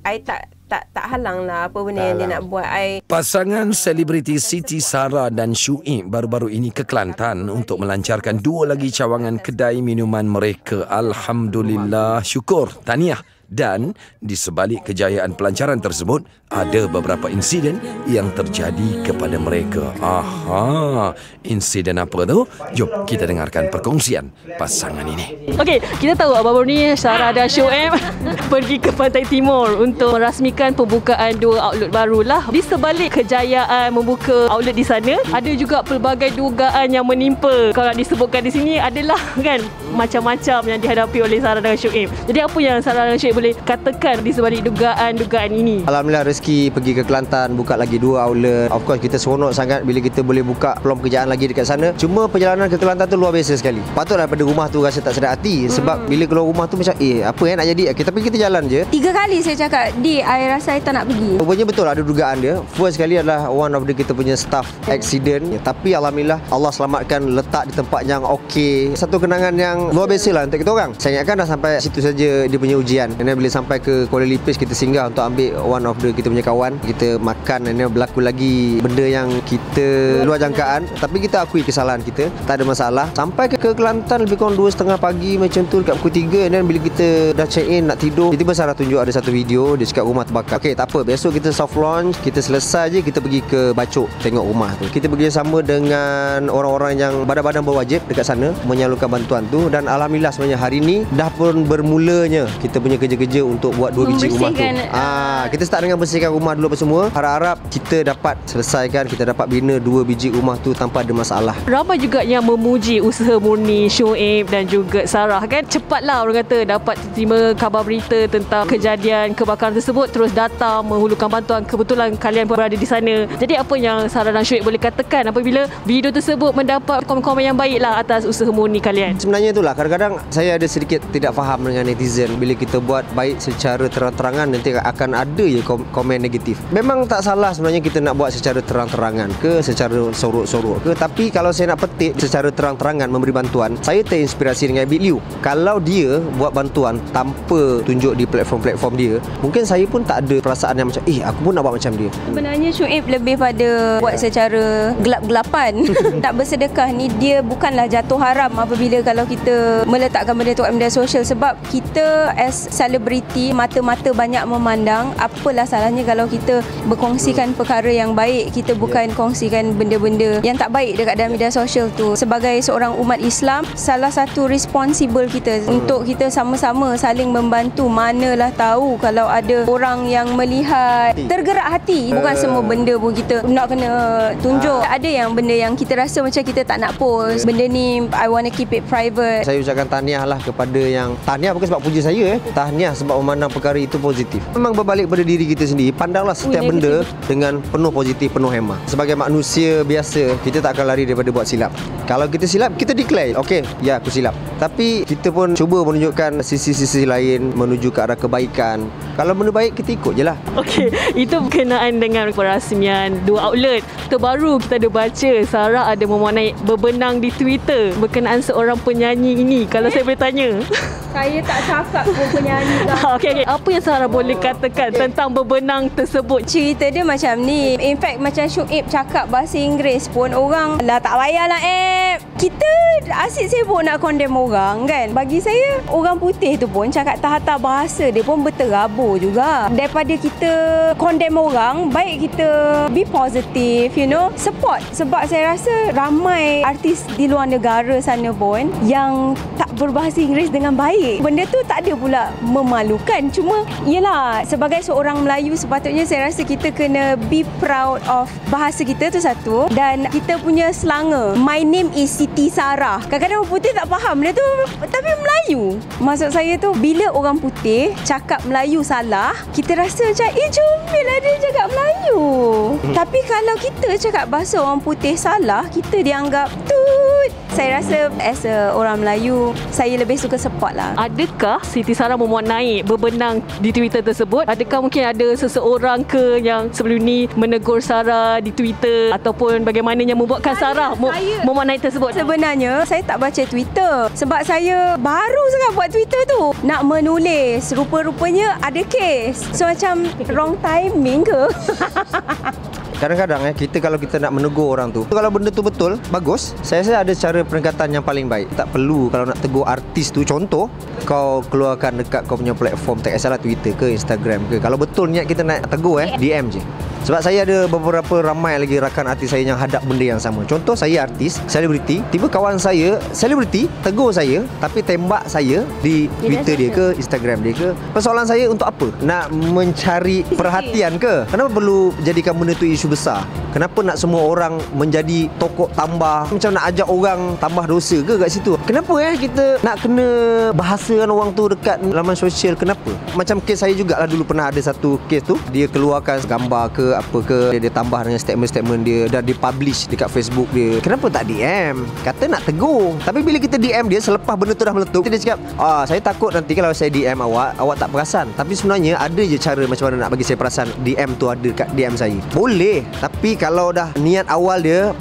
I tak halang lah apa benda yang dia nak buat. Pasangan selebriti Siti Sarah dan Syuib baru-baru ini ke Kelantan untuk melancarkan 2 lagi cawangan kedai minuman mereka. Alhamdulillah, syukur, tahniah. Dan di sebalik kejayaan pelancaran tersebut, ada beberapa insiden yang terjadi kepada mereka. Aha, insiden apa tu? Jom kita dengarkan perkongsian pasangan ini. Okey, kita tahu baru ni Sarah dan Syuib pergi ke Pantai Timur untuk merasmikan pembukaan 2 outlet barulah. Di sebalik kejayaan membuka outlet di sana, ada juga pelbagai dugaan yang menimpa. Kalau disebutkan di sini adalah kan macam-macam yang dihadapi oleh Sarah dan Syuib. Jadi apa yang Sarah dan Syuib boleh katakan di sebalik dugaan-dugaan ini? Alhamdulillah rezeki pergi ke Kelantan, buka lagi 2 outlet. Of course kita seronok sangat bila kita boleh buka peluang pekerjaan lagi dekat sana. Cuma perjalanan ke Kelantan tu luar biasa sekali. Patut daripada rumah tu rasa tak sedap hati. Sebab bila keluar rumah tu macam apa nak jadi? Tapi kita jalan je. 3 kali saya cakap, I rasa I tak nak pergi. Rupanya betul ada dugaan dia. First kali adalah one of kita punya staff accident. Tapi Alhamdulillah Allah selamatkan, letak di tempat yang okey. Satu kenangan yang luar biasa lah untuk kita orang. Saya ingatkan dah sampai situ saja dia punya ujian. Dan bila sampai ke Kuala Lipis, kita singgah untuk ambil one of kita punya kawan. Kita makan dan berlaku lagi benda yang kita luar jangkaan. Tapi kita akui kesalahan kita, tak ada masalah. Sampai ke Kelantan lebih kurang 2:30 pagi macam tu, dekat pukul 3. Dan bila kita dah check in nak tidur, tiba-tiba Sarah tunjuk ada satu video dia cakap rumah terbakar. Okey, tak apa, besok kita soft launch, kita selesai je kita pergi ke Bacok tengok rumah tu. Kita bekerjasama dengan orang-orang yang badan-badan berwajib dekat sana menyalurkan bantuan tu. Dan Alhamdulillah sebenarnya hari ni dah pun bermulanya kita punya kerja-kerja untuk buat 2 biji rumah tu. Kita start dengan bersihkan rumah dulu apa semua. Harap-harap kita dapat selesaikan, kita dapat bina 2 biji rumah tu tanpa ada masalah. Ramai juga yang memuji usaha murni Syuib dan juga Sarah kan. Cepatlah orang kata dapat terima khabar berita tentang kejadian kebakaran tersebut, terus datang menghulurkan bantuan. Kebetulan kalian pun berada di sana. Jadi apa yang Sarah dan Syuib boleh katakan apabila video tersebut mendapat komen-komen yang baiklah atas usaha murni kalian? Sebenarnya itulah, kadang-kadang saya ada sedikit tidak faham dengan netizen. Bila kita buat baik secara terang-terangan, nanti akan ada je komen negatif. Memang tak salah sebenarnya kita nak buat secara terang-terangan ke, secara sorok-sorok ke. Tapi kalau saya nak petik secara terang-terangan memberi bantuan, saya terinspirasi dengan Abid Liu. Kalau dia buat bantuan tanpa tunjuk di platform-platform dia, mungkin saya pun tak ada perasaan yang macam aku pun nak buat macam dia. Sebenarnya Syuib lebih pada buat secara gelap-gelapan. Tak bersedekah ni dia bukanlah jatuh haram apabila kalau kita meletakkan benda tu kat media sosial. Sebab kita as selebriti, mata-mata banyak memandang. Apalah salahnya kalau kita berkongsikan perkara yang baik, kita bukan kongsikan benda-benda yang tak baik dekat dalam media sosial tu. Sebagai seorang umat Islam, salah satu responsible kita untuk kita sama-sama saling membantu. Manalah tahu kalau ada orang yang melihat tergerak hati. Bukan semua benda pun kita nak kena tunjuk. Ada yang benda yang kita rasa macam kita tak nak post. Benda ni I want to keep it private. Saya ucapkan tahniah lah kepada yang tahniah bukan sebab puji saya, tahniah sebab memandang perkara itu positif. Memang berbalik pada diri kita sendiri. Pandanglah setiap benda dengan penuh positif, penuh hemah. Sebagai manusia biasa, kita tak akan lari daripada buat silap. Kalau kita silap, kita declare, okey, ya aku silap. Tapi kita pun cuba menunjukkan sisi-sisi lain menuju ke arah kebaikan. Kalau benda baik, kita ikut je lah. Okey, itu berkenaan dengan perasmian 2 outlet. Terbaru kita ada baca Sarah ada mewarnai berbenang di Twitter berkenaan seorang penyanyi ini. Kalau saya boleh tanya. Saya tak cakap pun penyanyi lah. Okey. Apa yang Sarah boleh katakan tentang berbenang tersebut? Cerita dia macam ni. In fact macam Syuib cakap bahasa Inggeris pun orang lah tak payahlah kita asyik sibuk nak condemn orang kan. Bagi saya orang putih tu pun cakap tata bahasa dia pun berterabur juga. Daripada kita condemn orang, baik kita be positive, support. Sebab saya rasa ramai artis di luar negara sana pun yang tak berbahasa Inggeris dengan baik. Benda tu tak ada pula memalukan. Cuma yelah, sebagai seorang Melayu sepatutnya saya rasa kita kena be proud of bahasa kita tu satu. Dan kita punya selanga, my name is Siti Sarah. Kadang-kadang orang putih tak faham dia tu, tapi Melayu. Maksud saya tu, bila orang putih cakap Melayu salah, kita rasa macam comel lah dia cakap Melayu. Tapi kalau kita cakap bahasa orang putih salah, kita dianggap tut. Saya rasa as a orang Melayu, saya lebih suka support lah. Adakah Siti Sarah memuat naik berbenang di Twitter tersebut? Adakah mungkin ada seseorang ke yang sebelum ni menegur Sarah di Twitter ataupun bagaimananya membuatkan Sarah memuat naik tersebut? Sebenarnya saya tak baca Twitter sebab saya baru sangat buat Twitter tu. Nak menulis, rupa-rupanya ada kes. So macam wrong timing ke? Kadang-kadang kita kalau kita nak menegur orang tu, kalau benda tu betul, bagus, saya rasa ada cara pendekatan yang paling baik. Tak perlu kalau nak tegur artis tu, contoh kau keluarkan dekat kau punya platform, tak kisahlah Twitter ke Instagram ke. Kalau betul niat kita nak tegur DM je. Sebab saya ada beberapa ramai lagi rakan artis saya yang hadap benda yang sama. Contoh saya artis, selebriti, tiba kawan saya selebriti tegur saya tapi tembak saya di Twitter dia ke Instagram dia ke. Persoalan saya untuk apa? Nak mencari perhatian ke? Kenapa perlu jadikan benda tu isu besar? Kenapa nak semua orang menjadi tokok tambah? Macam nak ajak orang tambah dosa ke kat situ? Kenapa kita nak kena bahasakan orang tu dekat laman sosial? Kenapa? Macam kes saya jugalah dulu pernah ada satu kes tu, dia keluarkan gambar ke apa ke, dia tambah dengan statement-statement dia dan dipublish dekat Facebook dia. Kenapa tak DM? Kata nak tegur. Tapi bila kita DM dia selepas benda tu dah meletup, dia cakap, saya takut nanti kalau saya DM awak tak perasan. Tapi sebenarnya ada je cara macam mana nak bagi saya perasan DM tu ada kat DM saya. Boleh. Tapi kalau dah niat awal dia,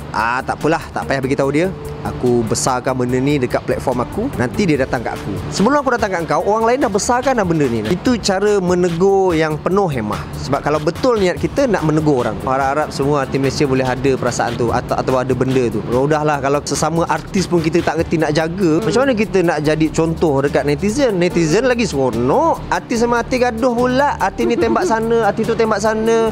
tak apalah, tak payah beritahu dia. Aku besarkan benda ni dekat platform aku, nanti dia datang kat aku. Sebelum aku datang kat kau, orang lain dah besarkan dah benda ni. Itu cara menegur yang penuh hemah. Sebab kalau betul niat kita nak menegur orang, harap-harap semua artis Malaysia boleh ada perasaan tu atau ada benda tu. Udahlah, kalau sesama artis pun kita tak kerti nak jaga, macam mana kita nak jadi contoh dekat netizen? Netizen lagi seronok, artis sama artis gaduh pula. Artis ni tembak sana, artis tu tembak sana.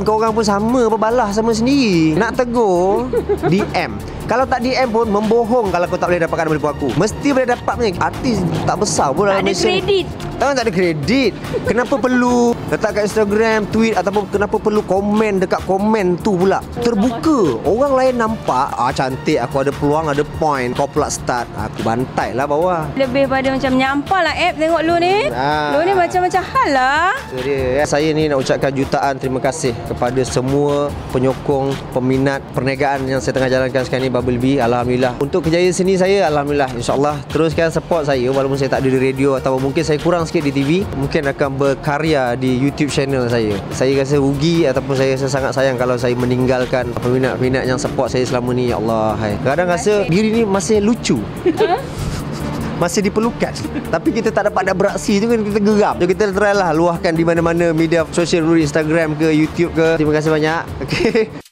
Kau orang pun sama, berbalah sama sendiri. Nak tegur, DM. Kalau tak DM pun membohong kalau kau tak boleh dapatkan daripada aku. Mesti boleh dapat punya. Artis tak besar pun dalam Malaysia. Tak ada kredit. Tak ada kredit. Kenapa perlu letak kat Instagram, tweet ataupun kenapa perlu komen dekat komen tu pula? Terbuka. Orang lain nampak, cantik, aku ada peluang, ada point. Kau pula start. Aku bantai lah bawah. Lebih pada macam nyampah lah app tengok lu ni. Lu ni macam-macam hal lah. Itu dia. Saya ni nak ucapkan jutaan terima kasih kepada semua penyokong, peminat perniagaan yang saya tengah jalankan sekarang ni, Bubble Bee. Alhamdulillah. Untuk kejayaan seni saya, alhamdulillah. InsyaAllah teruskan support saya walaupun saya tak ada di radio atau mungkin saya kurang sikit di TV, mungkin akan berkarya di YouTube channel saya. Saya rasa rugi ataupun saya rasa sangat sayang kalau saya meninggalkan peminat-peminat yang support saya selama ni. Ya Allah, kadang rasa diri ni masih lucu. Masih diperlukan. Tapi kita tak dapat nak beraksi tu kan, kita geram. So kita try lah luahkan di mana-mana media sosial, Instagram ke YouTube ke. Terima kasih banyak. Okay.